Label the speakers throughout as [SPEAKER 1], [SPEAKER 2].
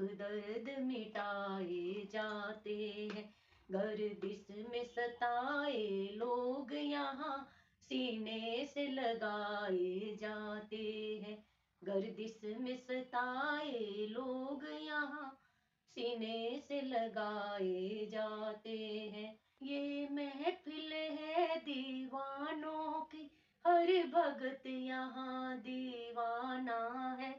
[SPEAKER 1] दर्द मिटाए जाते हैं। गर्दिश में सताए लोग यहाँ सीने से लगाए जाते हैं। गर्दिश में सताए लोग यहाँ सीने से लगाए जाते हैं। ये महफिल है दीवानों की, हर भगत यहाँ दीवाना है।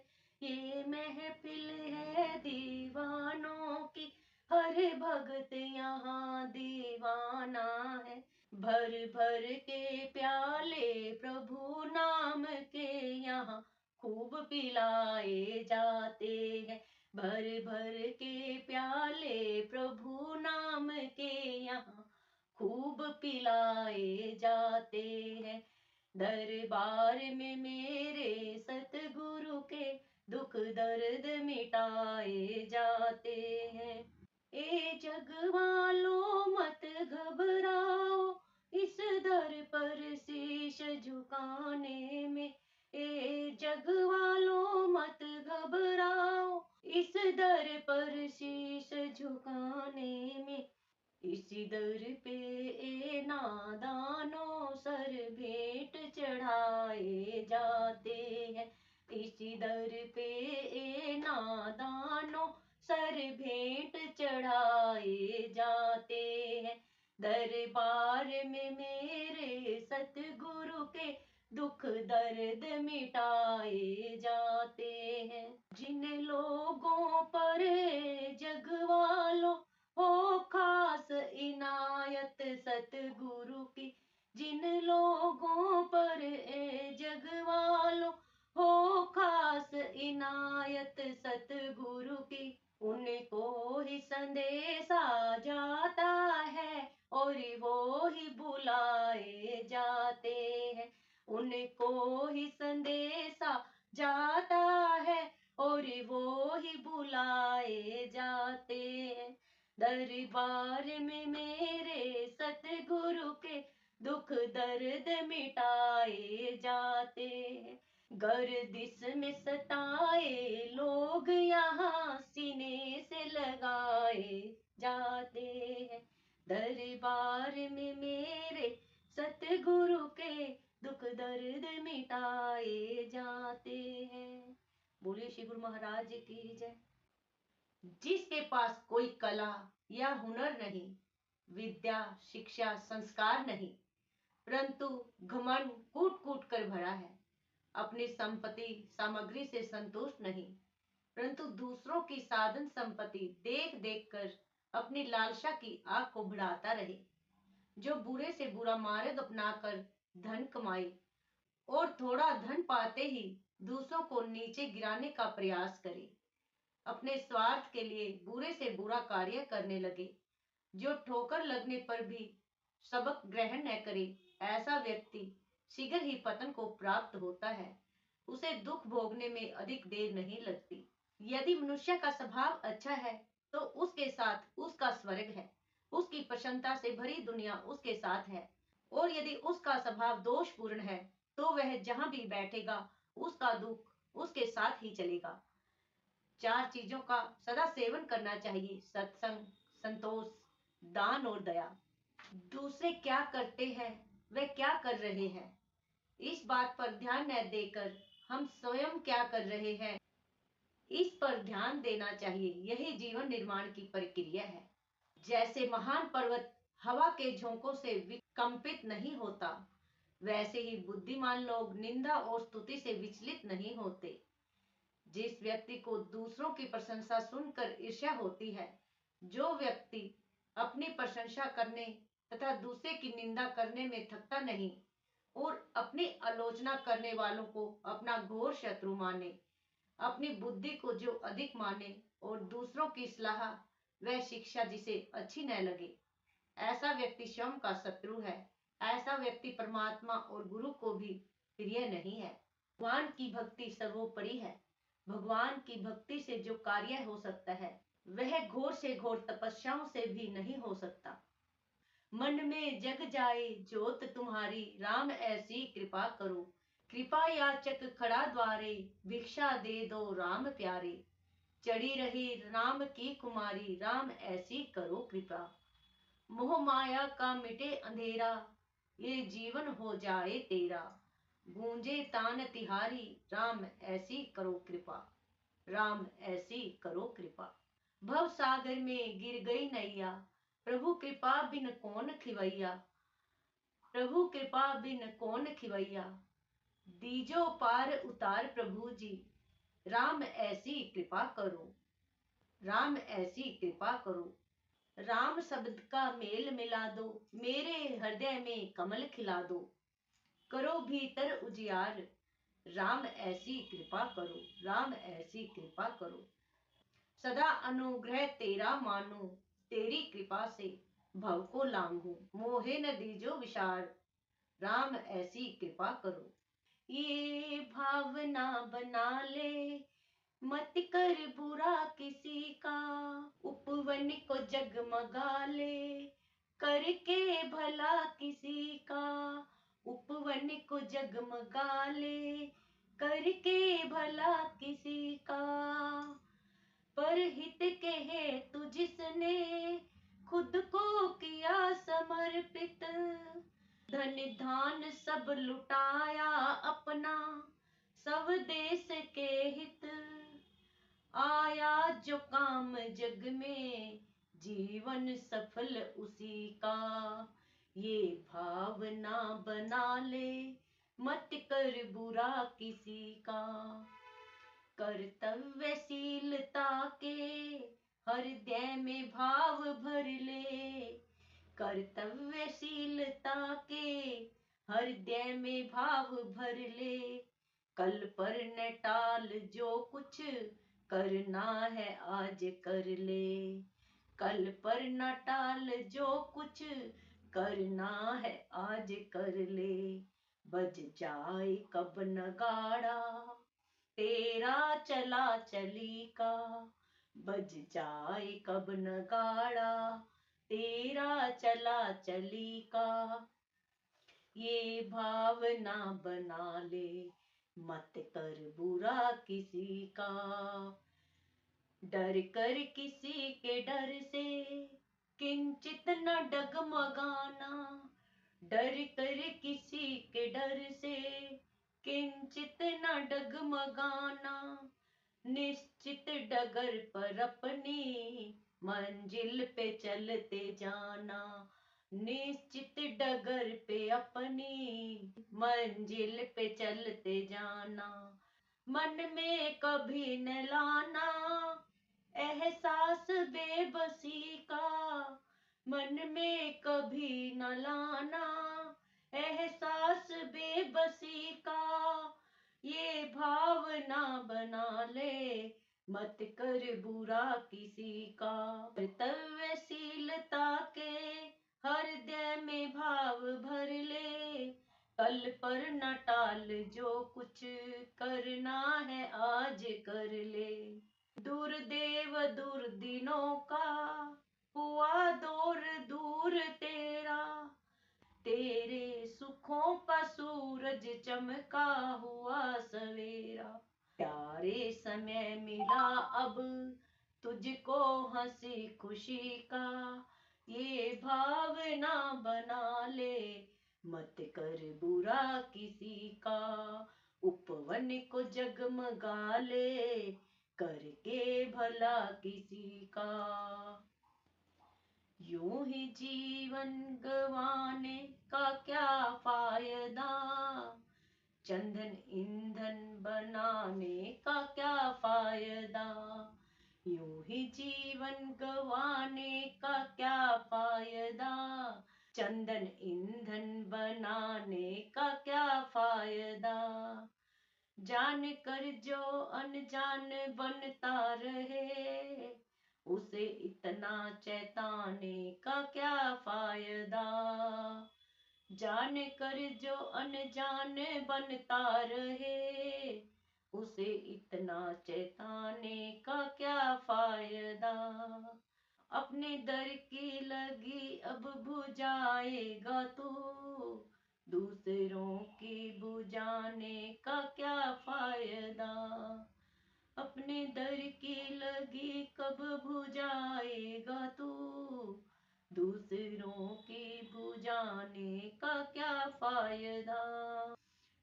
[SPEAKER 1] ये महफिल है दीवानों की, हर भगत यहाँ दीवाना है। भर भर के प्याले प्रभु नाम के यहाँ खूब पिलाए जाते हैं। भर भर के प्याले प्रभु नाम के यहाँ खूब पिलाए जाते हैं। दरबार में मेरे सतगुरु के दुख दर्द मिटाए जाते हैं। ए जग वालों मत घबराओ इस दर पर शीश झुकाने में। ए जग वालों मत घबराओ इस दर पर शीश झुकाने में। इसी दर पे ए नादानों सर भेंट चढ़ाए जाते हैं। इसी दर पे ए नादानों सर भेंट चढ़ाए जाते हैं। दरबार में मेरे सतगुरु के दुख दर्द मिटाए जाते हैं। जिन लोगों पर जग वालों हो खास इनायत सतगुरु की, जिन लोगों पर जग वालों हो खास इनायत सतगुरु की, उनको ही संदेशा जाता है और वो ही बुलाए जाते हैं। उनको ही संदेशा जाता है और वो ही बुलाए जाते हैं। दरबार में मेरे सतगुरु के दुख दर्द मिटाए जाते हैं। गर्दिश में सताए लोग यहाँ सीने से लगाए जाते हैं। दरबार में मेरे सतगुरु के दुख दर्द मिटाए जाते हैं। बोलिए श्री गुरु महाराज की जय। जिसके पास कोई कला या हुनर नहीं, विद्या शिक्षा संस्कार नहीं, परंतु घमंड कूट कूट कर भरा है, अपनी संपत्ति सामग्री से संतुष्ट नहीं, परंतु दूसरों की साधन संपत्ति देख देख कर अपनी लालसा की आग को बढ़ाता रहे, जो बुरे से बुरा मार्ग अपनाकर धन कमाए और थोड़ा धन पाते ही दूसरों को नीचे गिराने का प्रयास करे, अपने स्वार्थ के लिए बुरे से बुरा कार्य करने लगे, जो ठोकर लगने पर भी सबक ग्रहण न करे, ऐसा व्यक्ति शीघ्र ही पतन को प्राप्त होता है। उसे दुख भोगने में अधिक देर नहीं लगती। यदि मनुष्य का स्वभाव अच्छा है तो उसके साथ उसका स्वर्ग है, उसकी प्रसन्नता से भरी दुनिया उसके साथ है, और यदि उसका स्वभाव दोषपूर्ण है तो वह जहां भी बैठेगा उसका दुख उसके साथ ही चलेगा। चार चीजों का सदा सेवन करना चाहिए: सत्संग, संतोष, दान और दया। दूसरे क्या करते हैं वे क्या कर रहे हैं, इस बात पर ध्यान न देकर हम स्वयं क्या कर रहे हैं, इस पर ध्यान देना चाहिए। यही जीवन निर्माण की प्रक्रिया है। जैसे महान पर्वत हवा के झोंकों से विकंपित नहीं होता, वैसे ही बुद्धिमान लोग निंदा और स्तुति से विचलित नहीं होते। जिस व्यक्ति को दूसरों की प्रशंसा सुनकर ईर्ष्या होती है, जो व्यक्ति अपनी प्रशंसा करने तथा दूसरे की निंदा करने में थकता नहीं और अपनी आलोचना करने वालों को अपना घोर शत्रु माने, अपनी बुद्धि को जो अधिक माने और दूसरों की सलाह व शिक्षा जिसे अच्छी न लगे, ऐसा व्यक्ति स्वयं का शत्रु है। ऐसा व्यक्ति परमात्मा और गुरु को भी प्रिय नहीं है। भगवान की भक्ति सर्वोपरि है। भगवान की भक्ति से जो कार्य हो सकता है वह घोर से घोर तपस्याओं से भी नहीं हो सकता। मन में जग जाए ज्योत तुम्हारी, राम ऐसी कृपा करो। कृपा याचक खड़ा द्वारे, भिक्षा दे दो राम प्यारे। चढ़ी रही राम की कुमारी, राम ऐसी करो कृपा। मोह माया का मिटे अंधेरा, ये जीवन हो जाए तेरा। गूंजे तान तिहारी, राम ऐसी करो कृपा। राम ऐसी करो कृपा। भव सागर में गिर गई नैया, प्रभु कृपा बिन कौन खिवैया। प्रभु कृपा बिन कौन खिवैया, दीजो पार उतार प्रभु जी। राम ऐसी कृपा करो, राम ऐसी कृपा करो। राम शब्द का मेल मिला दो, मेरे हृदय में कमल खिला दो। करो भीतर उजियार, राम ऐसी कृपा करो, राम ऐसी कृपा करो। सदा अनुग्रह तेरा मानू, तेरी कृपा से भव को लांघू। मोहे न दीजो विशार, राम ऐसी कृपा करो। ये भावना बना ले, मत कर बुरा किसी का। उपवन को जगमगा ले, करके भला किसी का। उपवन को जगमगा ले, करके भला किसी का। पर हित के हेतु जिसने खुद को किया समर्पित। धन धान सब लुटाया अपना, सब देश के हित। आया जो काम जग में, जीवन सफल उसी का। ये भावना बना ले, मत कर बुरा किसी का। कर्तव्यशीलता के हृदय में भाव भर ले। कर्तव्यशीलता के हृदय में भाव भर ले। कल पर न टाल, जो कुछ करना है आज कर ले। कल पर न टाल, जो कुछ करना है आज कर ले। बज जाए कब नगाड़ा, तेरा चला चली का। बज जाए कब नगाड़ा, तेरा चला चली का। ये भावना बना ले, मत कर बुरा किसी का। डर कर किसी के डर से किंचित न डगमगाना। डर कर किसी के डर से किंचित न डगमगाना। निश्चित डगर पर अपनी मंजिल पे चलते जाना। निश्चित डगर पे अपनी मंजिल पे चलते जाना। मन में कभी न लाना एहसास बेबसी का। मन में कभी न लाना एहसास बेबसी का। ये भावना बना ले, मत कर बुरा किसी का। कर्तव्यशीलता के हृदय में भाव भर ले। कल पर न टाल, जो कुछ करना है आज कर ले। दुर्देव दुर्दिनों का हुआ दौर दूर तेरा। तेरे सुखों का सूरज चमका हुआ सवेरा। प्यारे समय मिला अब तुझको हंसी खुशी का। ये भावना बना ले, मत कर बुरा किसी का। उपवन को जगमगा ले, करके भला किसी का। यूं ही जीवन गंवाने का क्या फायदा। चंदन ईंधन बनाने का क्या फायदा। यूं ही जीवन गंवाने का क्या फायदा। चंदन ईंधन बनाने का क्या फायदा। जान कर जो अनजान बनता रहे, उसे इतना चैताने का क्या फायदा। जान कर जो अनजान बनता रहे, उसे इतना चैताने का क्या फायदा। अपने दर की लगी अब बुझाएगा तू, दूसरों की बुझाने का क्या फायदा। अपने दर की कब बुझाएगा तू, दूसरों की बुझाने का क्या फायदा।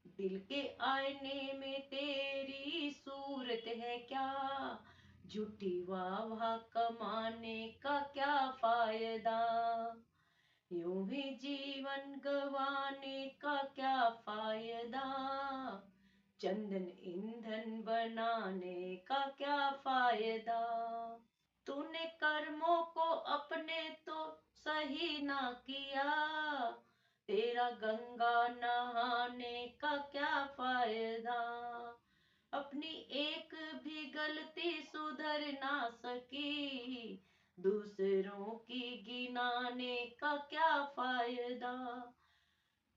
[SPEAKER 1] दिल के आईने में तेरी सूरत है क्या, झूठी वाह कमाने का क्या फायदा। यूं ही जीवन गवाने का क्या फायदा, चंदन ईंधन बनाने का क्या फायदा। तूने कर्मों को अपने तो सही ना किया, तेरा गंगा नहाने का क्या फायदा। अपनी एक भी गलती सुधर ना सकी, दूसरों की गिनाने का क्या फायदा।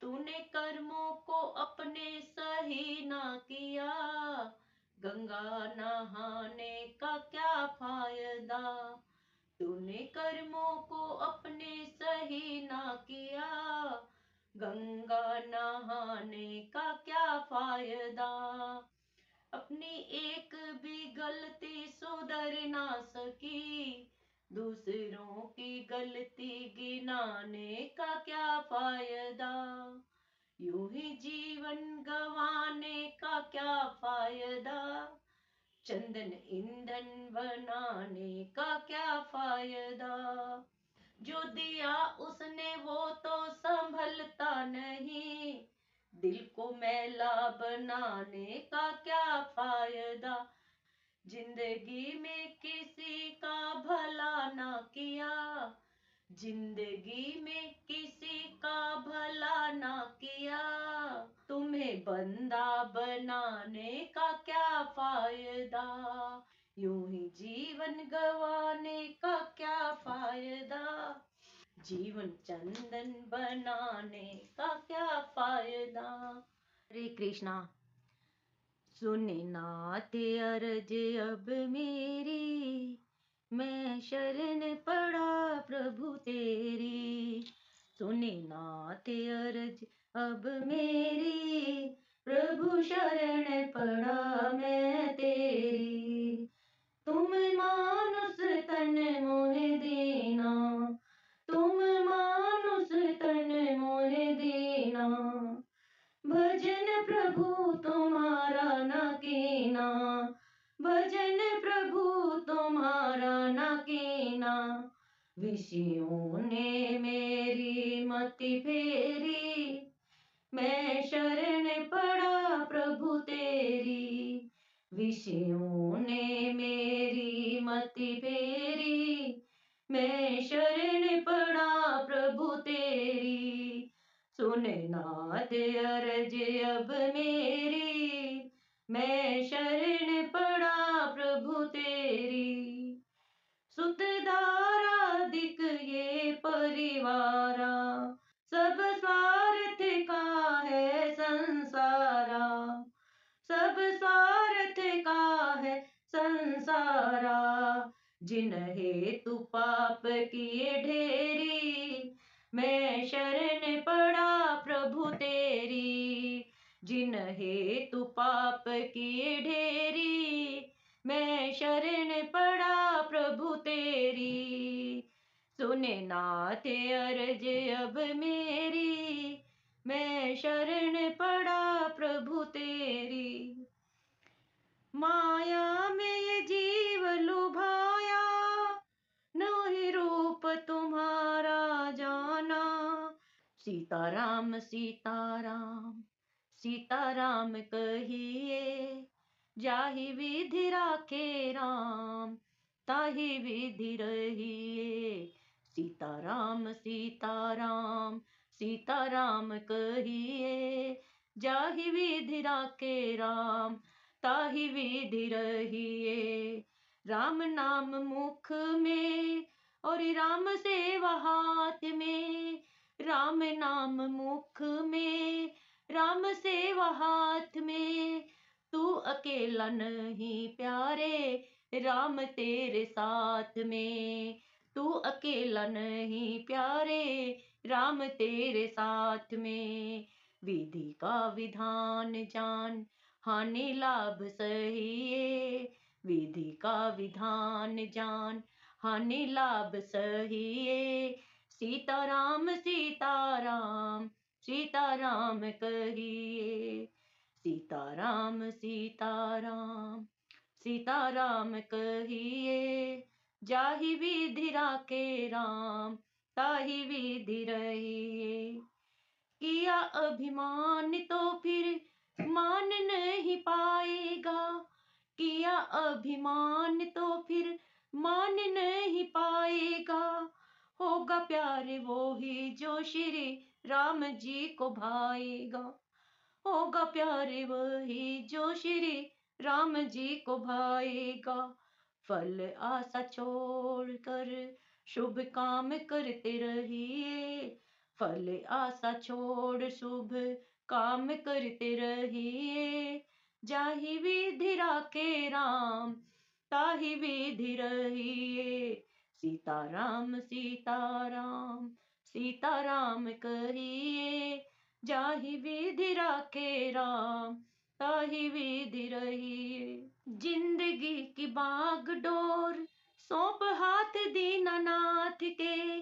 [SPEAKER 1] तूने कर्मों को अपने सही ना किया, गंगा नहाने का क्या फायदा। तूने कर्मों को अपने सही ना किया, गंगा नहाने का क्या फायदा। अपनी एक भी गलती सुधर ना सकी, दूसरों की गलती गिनाने का क्या फायदा। यूं ही जीवन गंवाने का क्या फायदा, चंदन ईंधन बनाने का क्या फायदा। जो दिया उसने वो तो संभलता नहीं, दिल को मैला बनाने का क्या फायदा। जिंदगी में किसी का भला ना किया, जिंदगी में किसी का भला ना किया, तुम्हें बंदा बनाने का क्या फायदा। यूं ही जीवन गंवाने का क्या फायदा, जीवन चंदन बनाने का क्या फायदा। हरे कृष्णा। सुने नाथ अर्ज अब मेरी, मैं शरण पड़ा प्रभु तेरी। सुने नाथ अर्ज अब मेरी, प्रभु शरण पड़ा मैं तेरी। तुम मानुष तन मोह देना, तुम मानुष तन मोह देना, भजन प्रभु तुम्हारा न कीना, भजन प्रभु तुम्हारा न कीना। विषयों ने मेरी मति फेरी, मैं शरण पड़ा प्रभु तेरी। विषयों ने मेरी मति फेरी, मैं शरण पड़ा प्रभु तेरी। सुन नाथ अर्ज अब मेरी, मैं शरण पड़ा प्रभु तेरी। सुत दारादिक ये परिवारा, सब स्वार्थ का है संसारा, सब स्वार्थ का है संसारा। जिन हेतु पाप किए ढेरी, मैं शरण पड़ा प्रभु तेरी। जिन हेतु पाप किए ढेरी, मैं शरण पड़ा प्रभु तेरी। सुने नाथ अर्ज अब मेरी, मैं शरण पड़ा प्रभु तेरी। माया में ये जीव लुभाया, नोहि रूप तुम्हारा जाना। सीताराम सीताराम सीताराम कहिए, जाहि विधि राखे राम, ताहि विधि रहिए। सीताराम सीताराम सीताराम कहिए, जाहि विधि राखे राम, ताहि विधि रहिए। राम नाम मुख में और राम सेवा हाथ में, राम नाम मुख में राम सेवा हाथ में। तू अकेला नहीं प्यारे, राम तेरे साथ में। तू अकेला नहीं प्यारे, राम तेरे साथ में। विधि का विधान जान, हानि लाभ सहिए, विधि का विधान जान, हानि लाभ सहिए। सीताराम सीताराम सीताराम कहिए। सीताराम सीताराम सीताराम कहिए। जाहि विधि राखे राम, ताहि विधि रहिए। किया अभिमान तो फिर मान नहीं पाएगा। किया अभिमान तो फिर मान नहीं पाएगा। होगा प्यारे वो ही जो श्री राम जी को भाएगा। होगा प्यारे वही जो श्री राम जी को भाएगा। फल आशा छोड़ कर शुभ काम करते रहिए। फल आशा छोड़ शुभ काम करते रहिए। जाहि विधि राखे राम, ताहि विधि रहिए। सीताराम सीताराम सीताराम कहिए। जाहि विधि राखे राम, ताहि विधि रहिए। जिंदगी की बागडोर सौंप हाथ दीनानाथ के।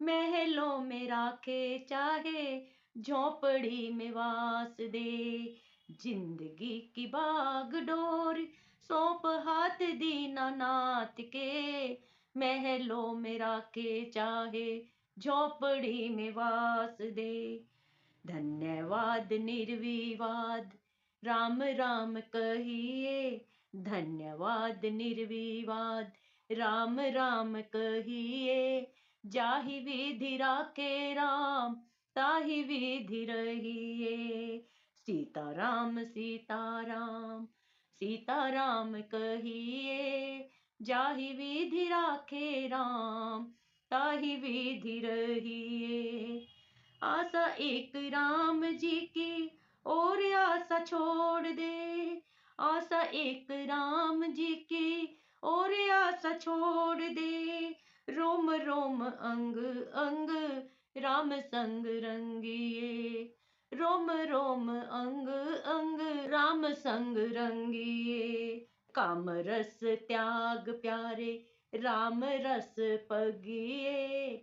[SPEAKER 1] महलों में राखे चाहे झोपड़ी में वास दे। जिंदगी की बागडोर सौंप हाथ दीनानाथ के। महलों में राखे चाहे झोपड़ी में वास दे। धन्यवाद निर्विवाद राम राम कहिए। धन्यवाद निर्विवाद राम राम कहिए। जाहि विधि राखे राम, ताहि विधि रहिए। सीताराम सीताराम सीताराम कहिए। जाहि विधि राखे राम, ताहि विधि रहिए। आशा एक राम जी की और आशा छोड़ दे। आशा एक राम जी की और आशा छोड़ दे। रोम रोम अंग अंग राम संग रंगिए। रोम रोम अंग अंग राम संग रंगिए। काम रस त्याग प्यारे राम रस पगिए।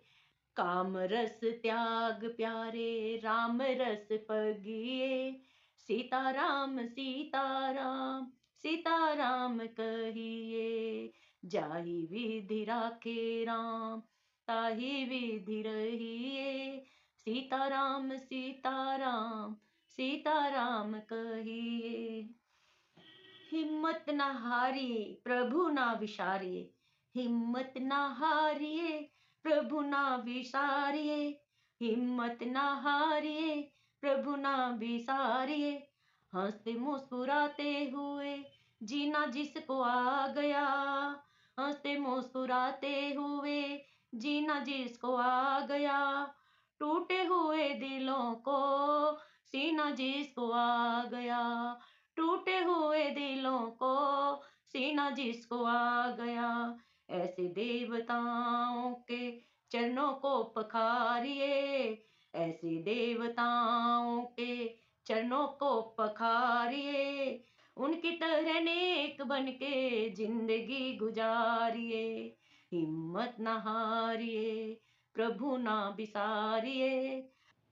[SPEAKER 1] काम रस त्याग प्यारे राम रस पगिए। सीताराम सीताराम सीताराम कहिए। जाहि विधि राखे राम, ताहि विधि रहिए। सीताराम सीताराम सीताराम कहिए। हिम्मत न हारिए प्रभु ना विसारिए। हिम्मत न हारिए प्रभु ना विसारिए। हिम्मत न हारिए प्रभु ना विसारिए। हंसते मुस्कुराते हुए जीना जिसको आ गया। हंसते मुस्कुराते हुए जीना जिसको आ गया। टूटे हुए दिलों को सीना जिसको आ गया। टूटे हुए दिलों को सीना जिसको आ गया। ऐसे देवताओं के चरणों को पखारिए। ऐसे देवताओं के चरणों को पखारिए। उनकी तरह नेक बन के जिंदगी गुजारिए। हिम्मत न हारिए प्रभु ना बिसारिए।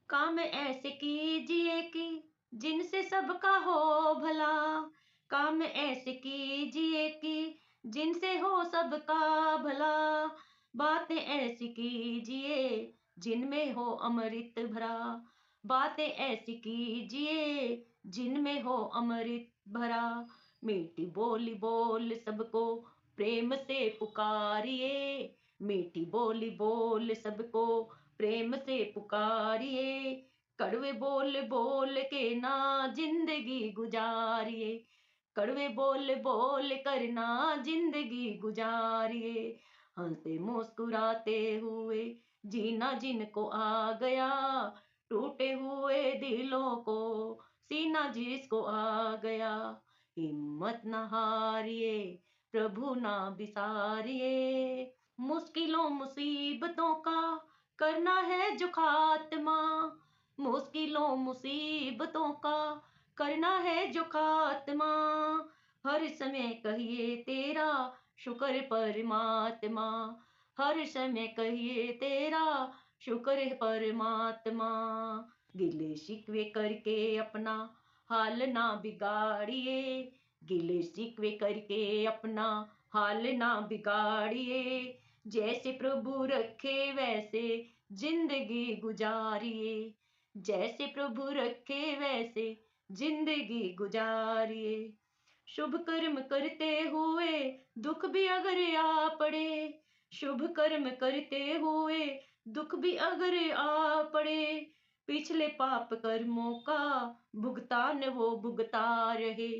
[SPEAKER 1] काम ऐसे कीजिए कि जिनसे सबका हो भला। काम ऐसे कीजिए कि जिनसे हो सबका भला। बातें ऐसी कीजिए जिनमें हो अमृत भरा। बातें ऐसी कीजिए जिनमें हो अमृत भरा। मीठी बोली बोल सबको प्रेम से पुकारिए। मीठी बोली बोल सबको प्रेम से पुकारिए। कड़वे बोल बोल के ना जिंदगी गुजारिए। कड़वे बोल बोल कर ना जिंदगी गुजारिए। हंसते मुस्कुराते हुए जीना जिनको आ गया। टूटे हुए दिलों को सीना जिसको आ गया। हिम्मत न हारिए प्रभु ना बिसारिए। मुश्किलों मुसीबतों का करना है जो खात्मा। मुश्किलों मुसीबतों का करना है जो खात्मा। हर समय कहिए तेरा शुक्र परमात्मा, हर समय कहिए तेरा शुक्र है परमात्मा। गिले शिकवे करके अपना हाल ना बिगाड़िए, गिले शिकवे करके अपना हाल ना बिगाड़िए। जैसे प्रभु रखे वैसे जिंदगी गुजारिए, जैसे प्रभु रखे वैसे जिंदगी गुजारिए। शुभ कर्म करते हुए दुख भी अगर आ पड़े, शुभ कर्म करते हुए दुख भी अगर आ पड़े, पिछले पाप कर्मों का भुगतान वो भुगता रहे,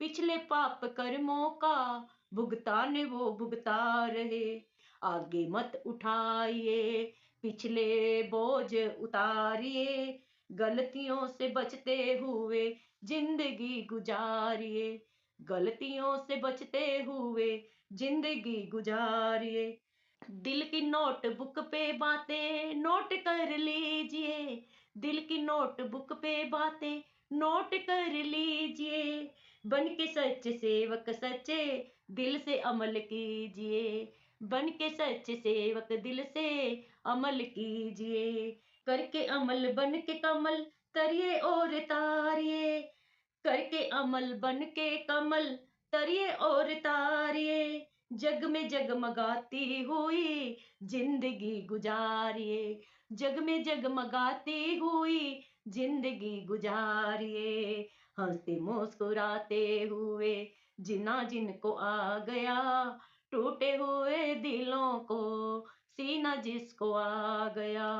[SPEAKER 1] पिछले पाप कर्मों का भुगतान वो भुगता रहे। आगे मत उठाइए पिछले बोझ उतारिए, गलतियों से बचते हुए जिंदगी गुजारिए, गलतियों से बचते हुए जिंदगी गुजारिए। दिल की नोटबुक पे बातें नोट कर लीजिए, दिल की नोटबुक पे बातें नोट कर लीजिए। बन के सच्चे सेवक सच्चे दिल से अमल कीजिए, बन के सच्चे सेवक दिल से अमल कीजिए। करके अमल बन के कमल तरिए और तारिए, करके अमल बन के कमल तरिए और तारिए। जग में जगमगाती हुई जिंदगी गुजारिए, जग में जगमगाती हुई जिंदगी गुजारिए। हंसते मुस्कुराते हुए जिना जिनको आ गया, टूटे हुए दिलों को सीना जिसको आ गया।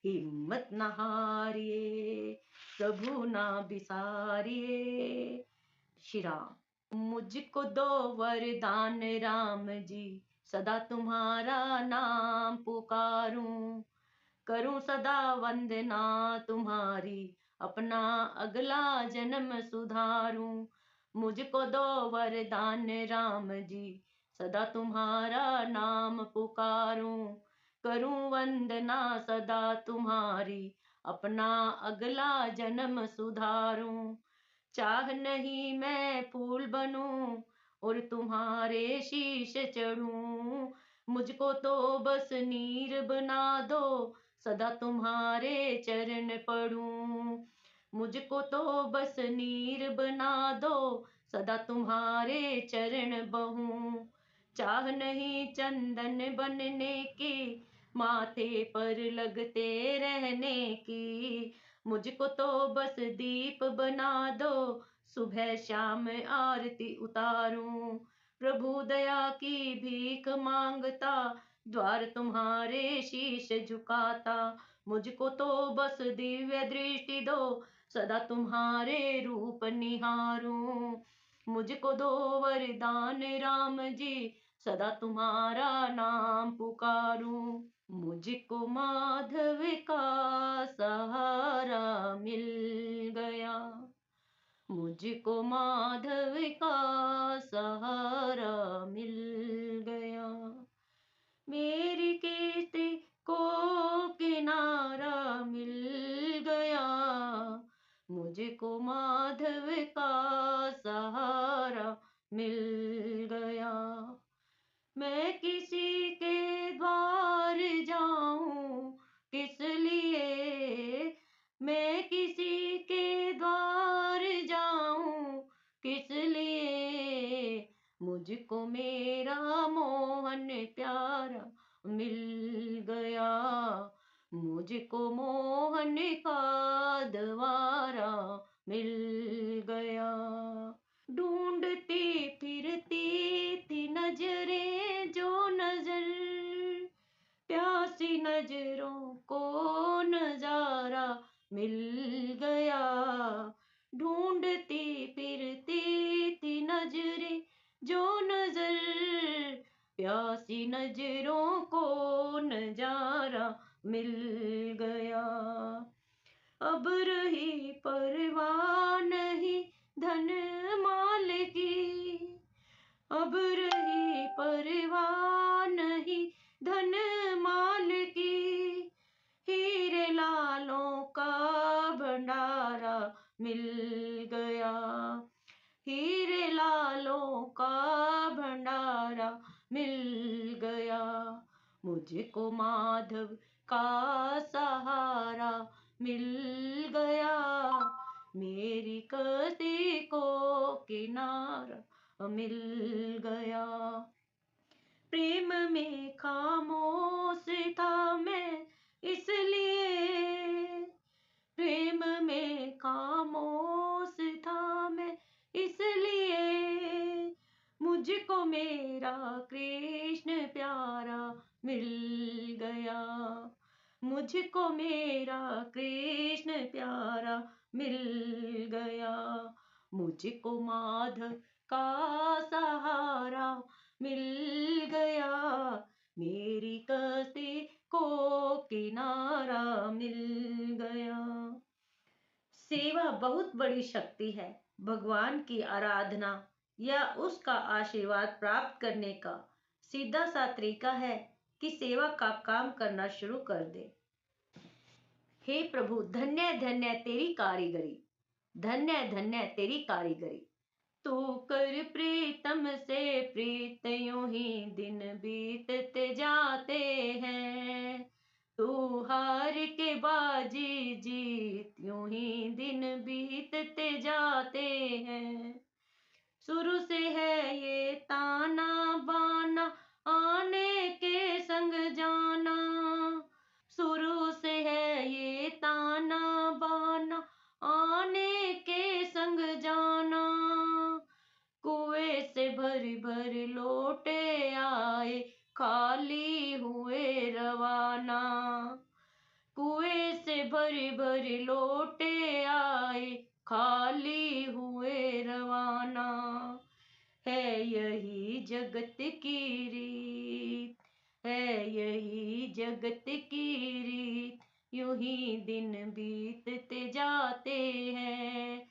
[SPEAKER 1] हिम्मत न हारिए प्रभु ना बिसारिए। श्री राम। मुझको दो वरदान राम जी, सदा तुम्हारा नाम पुकारूं, करूं सदा वंदना तुम्हारी, अपना अगला जन्म सुधारूं। मुझको दो वरदान राम जी, सदा तुम्हारा नाम पुकारूं, करूं वंदना सदा तुम्हारी, अपना अगला जन्म सुधारूं। चाह नहीं मैं फूल बनूं और तुम्हारे शीश चढ़ूं, मुझको तो बस नीर बना दो, सदा तुम्हारे चरण पढ़ूं। मुझको तो बस नीर बना दो, सदा तुम्हारे चरण बहूं। चाह नहीं चंदन बनने की, माथे पर लगते रहने की, मुझको तो बस दीप बना दो, सुबह शाम आरती उतारूं। प्रभु दया की भीख मांगता, द्वार तुम्हारे शीश झुकाता, मुझको तो बस दिव्य दृष्टि दो, सदा तुम्हारे रूप निहारूं। मुझको दो वरदान राम जी, सदा तुम्हारा नाम पुकारूं। मुझको माधव का सहारा मिल गया, मुझको माधव का सहारा मिल गया। मेरी कीर्ति को किनारा मिल गया, मुझको माधव का सहारा मिल गया। मैं किसी के द्वार जाऊं किस लिए, मैं किसी के द्वार जाऊं किस लिए, मुझको मेरा मोहन प्यारा मिल गया, मुझको मोहन का द्वारा मिल गया। ढूंढती फिरती थी नजरें जो नजर, प्यासी नजरों को नजारा मिल गया। ढूंढती फिरती थी नजरें जो नजर, प्यासी नजरों को नजारा मिल गया। अब रही परवाह नहीं धन माल की, अब रही परवाह नहीं धन माल की, हीरे लालों का भंडारा मिल गया, हीरे लालों मुझको माधव का सहारा मिल गया, मेरी कश्ती को किनारा मिल गया। प्रेम में खामोश था मैं इसलिए, प्रेम में खामोश था मैं इसलिए, मुझको मेरा कृष्ण प्यारा मिल गया, मुझको मेरा कृष्ण प्यारा मिल गया, मुझको माधव का सहारा मिल गया, मेरी कश्ती को किनारा मिल गया। सेवा बहुत बड़ी शक्ति है। भगवान की आराधना या उसका आशीर्वाद प्राप्त करने का सीधा सा तरीका है कि सेवा का काम करना शुरू कर दे। हे प्रभु, धन्य धन्य तेरी कारीगरी, धन्य धन्य तेरी कारीगरी। तू कर प्रीतम से प्रीत, यूं ही दिन बीतते जाते हैं। तू हार के बाजी जीत, यूं ही दिन बीतते जाते हैं। शुरू से है ये ताना बाना, आने के संग जाना। शुरू से है ये ताना बाना, आने के संग जाना। कुएं से भर भर लोटे आए, खाली हुए रवाना। कुएं से भर भर लोटे आए, खाली हुए रवाना। है यही जगत की रीत, है यही जगत की रीत, यूं ही दिन बीतते जाते हैं।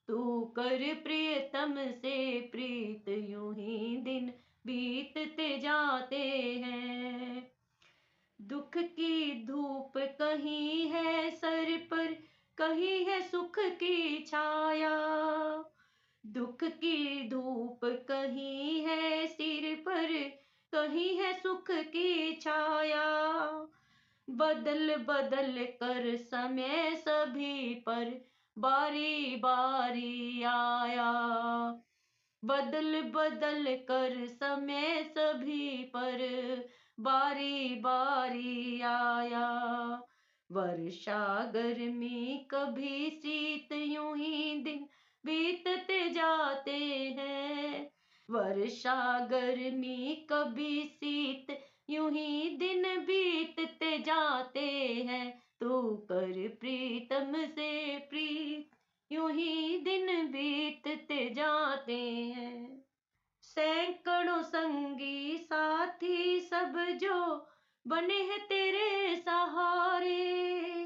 [SPEAKER 1] तू कर प्रियतम से प्रीत, यूं ही दिन बीतते जाते हैं। दुख की धूप कहीं है सर पर, कहीं है सुख की छाया। दुख की धूप कहीं है सिर पर, कहीं है सुख की छाया। बदल बदल कर समय सभी पर बारी बारी आया। बदल बदल कर समय सभी पर बारी बारी आया। वर्षा गर्मी कभी शीत, यूं ही दिन बीतते जाते हैं। वर्षा गर्मी कभी शीत, यूं ही दिन बीतते जाते हैं। तू कर प्रीतम से प्रीत, यूं ही दिन बीतते जाते हैं। सैकड़ों संगी साथी सब जो बने हैं तेरे सहारे।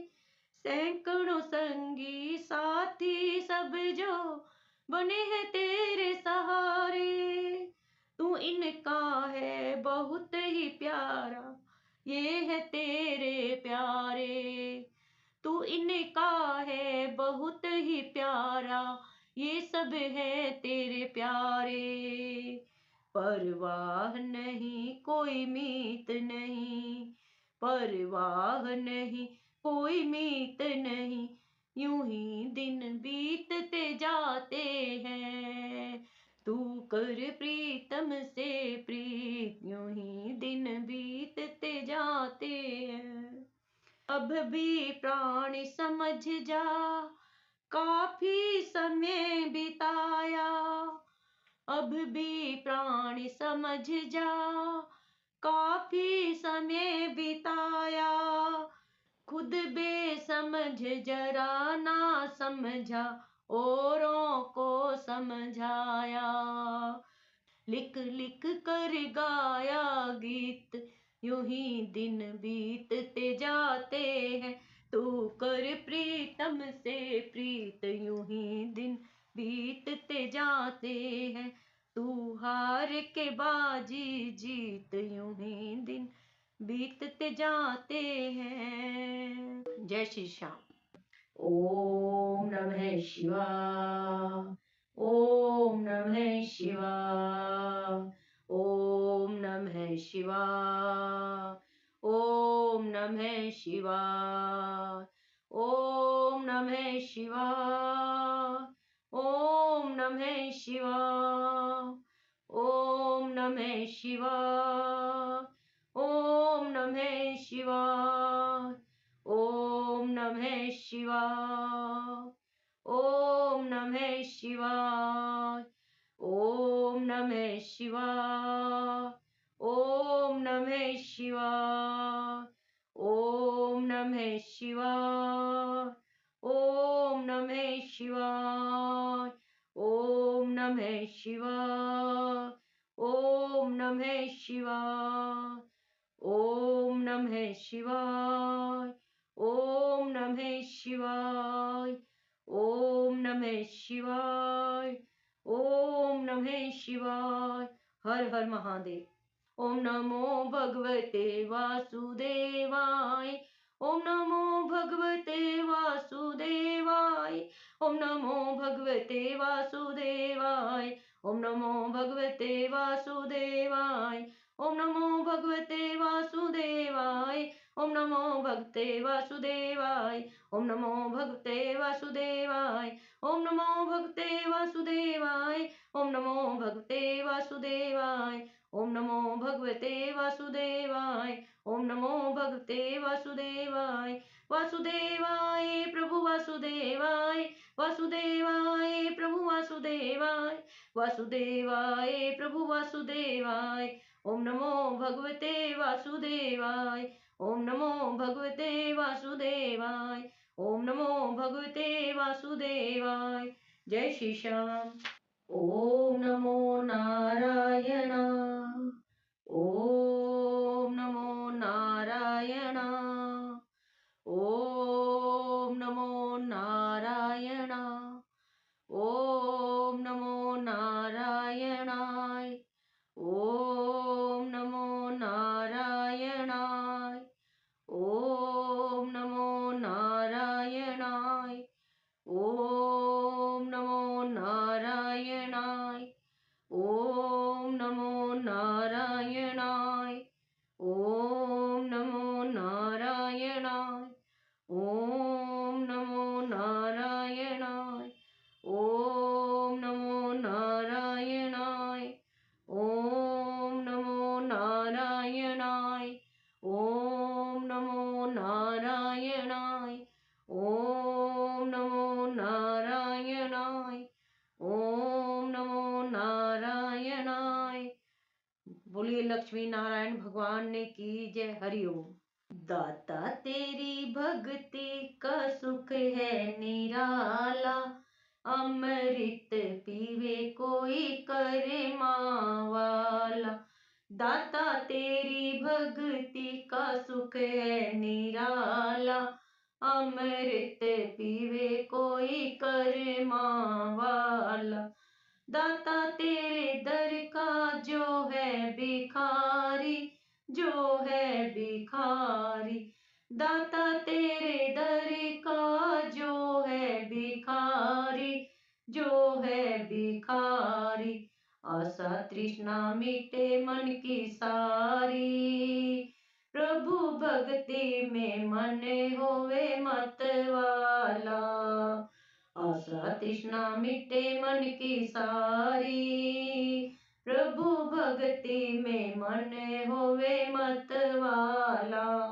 [SPEAKER 1] सैकड़ों संगी साथी सब जो बने हैं तेरे सहारे। तू इनका है बहुत ही प्यारा, ये है तेरे प्यारे। तू इनका है बहुत ही प्यारा, ये सब है तेरे प्यारे। परवाह नहीं कोई मीत नहीं, परवाह नहीं कोई मीत नहीं, यूं ही दिन बीतते जाते हैं। तू कर प्रीतम से प्रीत, यूं ही दिन बीतते जाते हैं। अब भी प्राण समझ जा, काफी समय बिताया। अब भी प्राण समझ जा, काफी समय बिताया। खुद बेसमझ जरा ना समझा, औरों को समझाया। लिख लिख कर गाया गीत, यूं ही दिन बीतते जाते हैं। तू कर प्रीतम से प्रीत, यूं ही दिन बीतते जाते हैं। तू हार के बाजी जीत, यूं ही दिन बीतते जाते हैं। जय श्री श्याम। ओम नमः शिवाय, ओम नमः शिवाय, ओम नमः शिवाय, ओम नमः शिवाय। ओम नमः शिवाय। ओम नमः शिवाय। ओम नमः शिवाय। ओम नमः शिवाय। ओम नमः शिवाय। ओम नमः शिवाय। ओम नमः शिवाय। ओम नमः शिवाय। ओम नमः शिवाय। ओम नमः शिवाय। ओम नमः शिवाय। ओम नमः शिवाय। ओम नमः शिवाय। ओम नमः शिवाय। ओम नमः शिवाय। ओम नमः शिवाय। हर हर महादेव। ओम नमो भगवते वासुदेवाय। ओम नमो भगवते वासुदेवाय। ओम नमो भगवते वासुदेवाय। ओम नमो भगवते वासुदेवाय। ओम नमो भगवते वासुदेवाय। ओम नमो भगवते वासुदेवाय। ओम नमो भगवते वासुदेवाय। ओम नमो भगवते वासुदेवाय। ओम नमो भगवते वासुदेवाय। ओम नमो भगवते वासुदेवाय। ओम नमो भगवते वासुदेवाय। वासुदेवाय प्रभु वासुदेवाय। वासुदेवाय प्रभु वासुदेवाय। वासुदेवाय प्रभु वासुदेवाय। ओम नमो भगवते वासुदेवाय। ओम नमो भगवते वासुदेवाय। ओम नमो भगवते वासुदेवाय। जय श्री श्याम। ओम नमो नारायण। ओम नमो नारायण। ओम नमो नारायण। ओम नमो नारायणाय। ओम नमो नारायणाय। ओम नमो नारायणाय। ओम नमो नारायणाय। ओम नमो नारायणाय। ओम नमो नारायणाय। ओम नमो नारायणाय। ओम नमो नारायणाय। ओम नमो नारायणाय। ओम नमो नारायणाय। ओम नमो नारायणाय। ओम नमो नारायणाय। बोलिए लक्ष्मी नारायण भगवान ने की जय। हरिओम। दाता तेरी भक्ति का सुख है निराला। अमृत पीवे कोई करे मावाला। दाता तेरी भक्ति का सुख है निराला। अमृत पीवे कोई करे मावाला। दाता तेरे दर का जो है भिखारी। जो है भिखारी। दाता तेरे दर का जो है भिखारी। जो है भिखारी। आशा तृष्णा मिटे मन की सारी। प्रभु भक्ति में मन होवे मतवाला। आशा तृष्णा मिटे मन की सारी। प्रभु भक्ति में मन होवे मतवाला।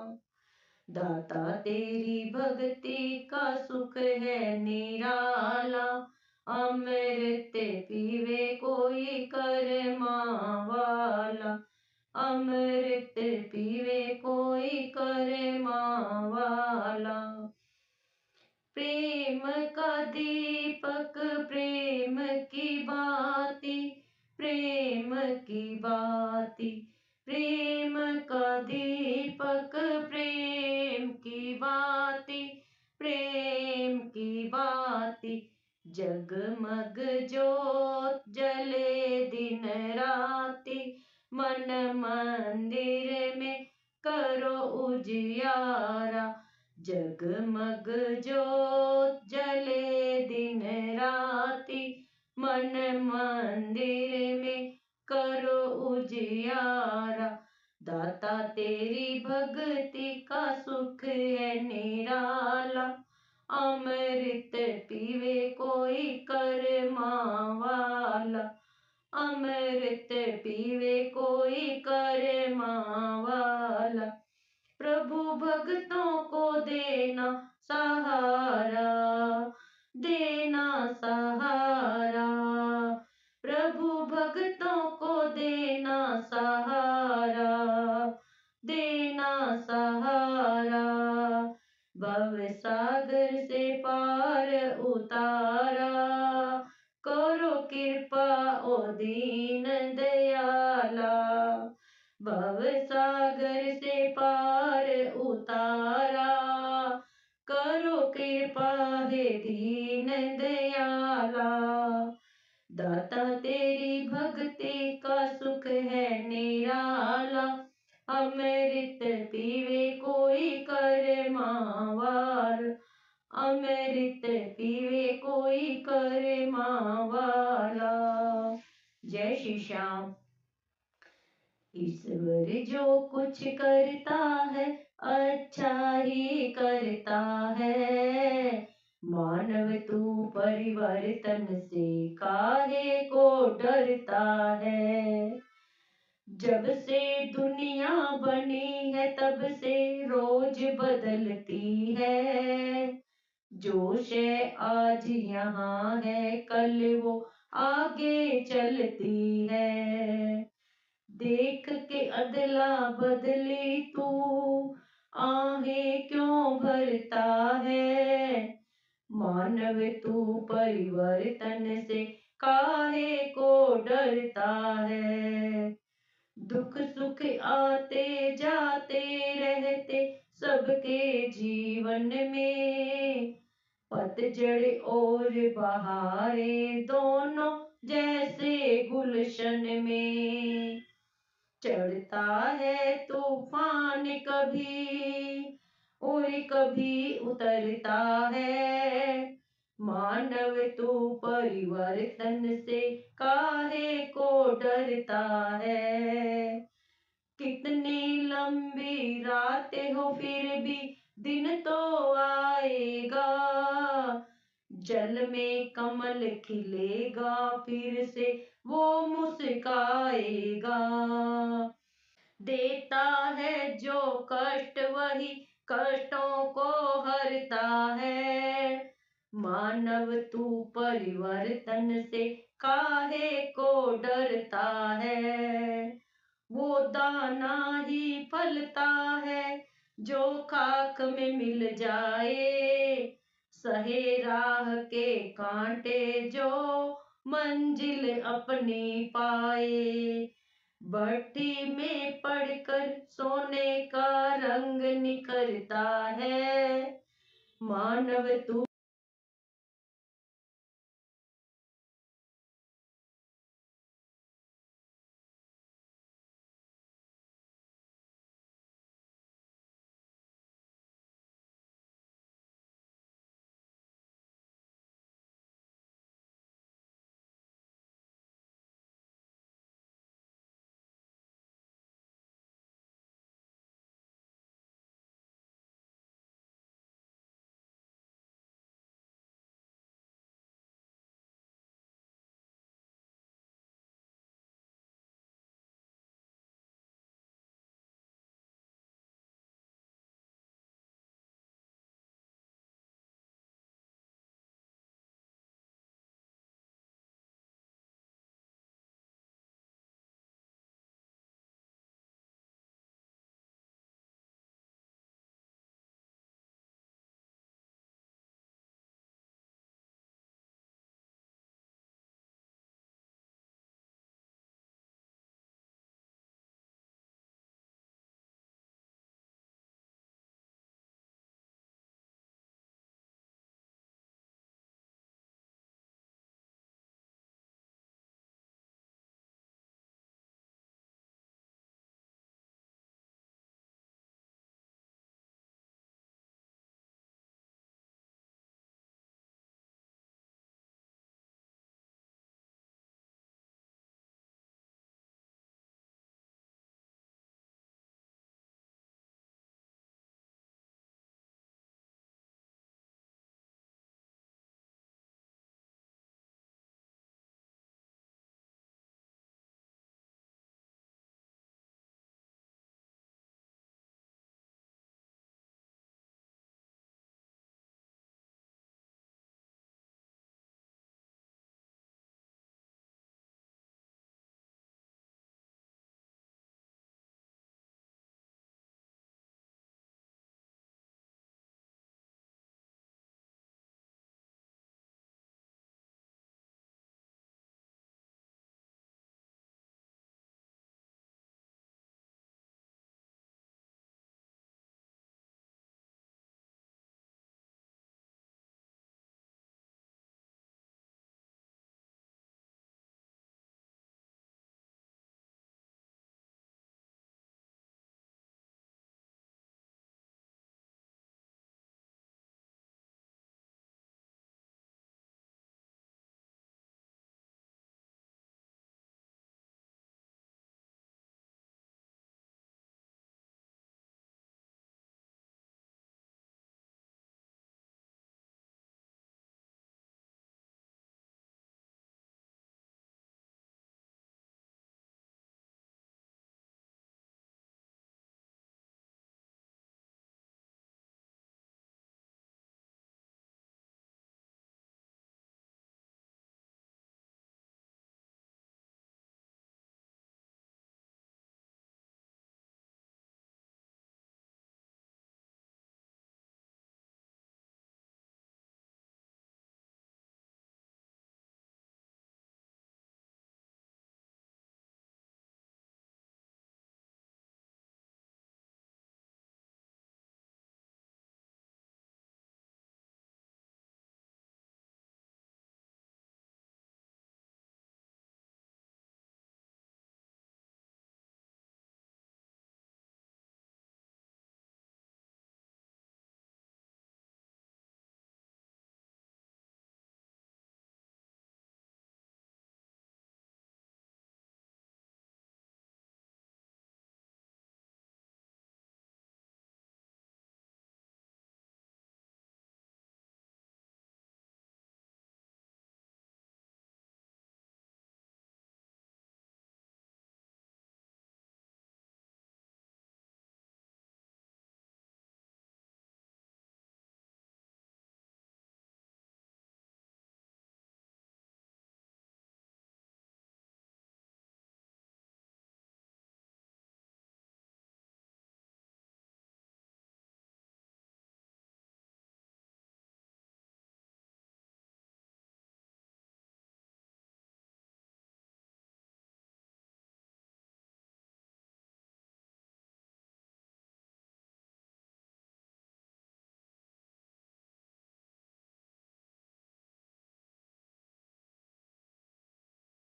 [SPEAKER 1] दाता तेरी भक्ति का सुख है निराला। अमृत पीवे कोई कर मावाला। अमृत पीवे कोई कर मावाला। प्रेम का दीपक प्रेम की बाती। प्रेम की बाती। प्रेम का दीपक प्रेम की बाती। प्रेम की बाती। जगमग ज्योत जले दिन राती। मन मंदिर में करो उजियारा। जगमग ज्योत जले दिन राती। मन मंदिर में करो उजियारा। दाता तेरी भक्ति का सुख है निराला, अमृत पीवे कोई कर्मा वाला, अमृत पीवे कोई कर्मा वाला। प्रभु भक्तों को देना सहारा, देना सहारा, प्रभु भक्तों को देना सहारा, देना सहारा। भव सागर से पार उतारा, करो कृपा ओ दीन दयाला, भव सागर से पार उतारा, करो कृपा हे दीन दयाला। दाता तेरी भक्ति का सुख है निराला, अमृत पीवे कोई कर्मा वाला, अमृत पीवे कोई कर्मा वाला। जय श्री श्याम। ईश्वर जो कुछ करता है अच्छा ही करता है, मानव तू परिवर्तन से काहे को डरता है। जब से दुनिया बनी है तब से रोज बदलती है, जो शय आज यहाँ है कल वो आगे चलती है। देख के अदला बदली तू आहें क्यों भरता है, मानव तू परिवर्तन से काहे को डरता है। दुख सुख आते जाते रहते सबके जीवन में, पतझड़ और बहारे दोनों जैसे गुलशन में। चढ़ता है तूफान कभी और कभी उतरता है, मानव तू परिवर्तन से काहे को डरता है। कितनी लंबी रातें हो फिर भी दिन तो आएगा, जल में कमल खिलेगा फिर से वो मुस्काएगा। देता है जो कष्ट वही कष्टों को हरता है, मानव तू परिवर्तन से काहे को डरता है। वो दाना ही फलता है जो खाक में मिल जाए, सहे राह के कांटे जो मंजिल अपनी पाए। भट्टी में पड़कर सोने का रंग निखरता है, मानव तू